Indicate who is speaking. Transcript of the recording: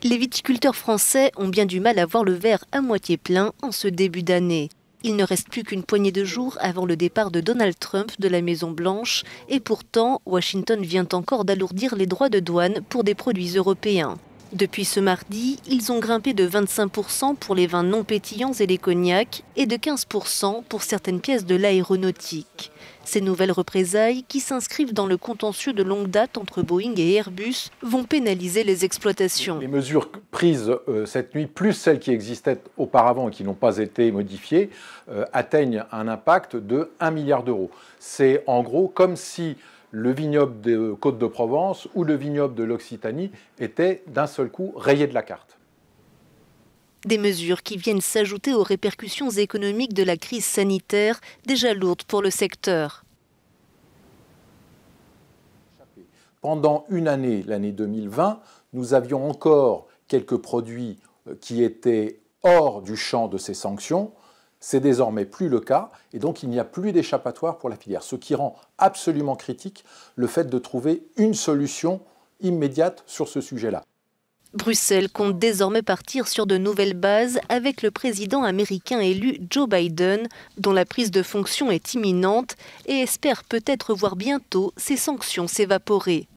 Speaker 1: Les viticulteurs français ont bien du mal à voir le verre à moitié plein en ce début d'année. Il ne reste plus qu'une poignée de jours avant le départ de Donald Trump de la Maison-Blanche et pourtant, Washington vient encore d'alourdir les droits de douane pour des produits européens. Depuis ce mardi, ils ont grimpé de 25% pour les vins non pétillants et les cognacs et de 15% pour certaines pièces de l'aéronautique. Ces nouvelles représailles, qui s'inscrivent dans le contentieux de longue date entre Boeing et Airbus, vont pénaliser les exploitations.
Speaker 2: Les mesures prises cette nuit, plus celles qui existaient auparavant et qui n'ont pas été modifiées, atteignent un impact de 1 milliard d'euros. C'est en gros comme si le vignoble de Côte-de-Provence ou le vignoble de l'Occitanie étaient d'un seul coup rayés de la carte.
Speaker 1: Des mesures qui viennent s'ajouter aux répercussions économiques de la crise sanitaire, déjà lourdes pour le secteur.
Speaker 2: Pendant une année, l'année 2020, nous avions encore quelques produits qui étaient hors du champ de ces sanctions. C'est désormais plus le cas et donc il n'y a plus d'échappatoire pour la filière, ce qui rend absolument critique le fait de trouver une solution immédiate sur ce sujet-là.
Speaker 1: Bruxelles compte désormais partir sur de nouvelles bases avec le président américain élu Joe Biden, dont la prise de fonction est imminente et espère peut-être voir bientôt ces sanctions s'évaporer.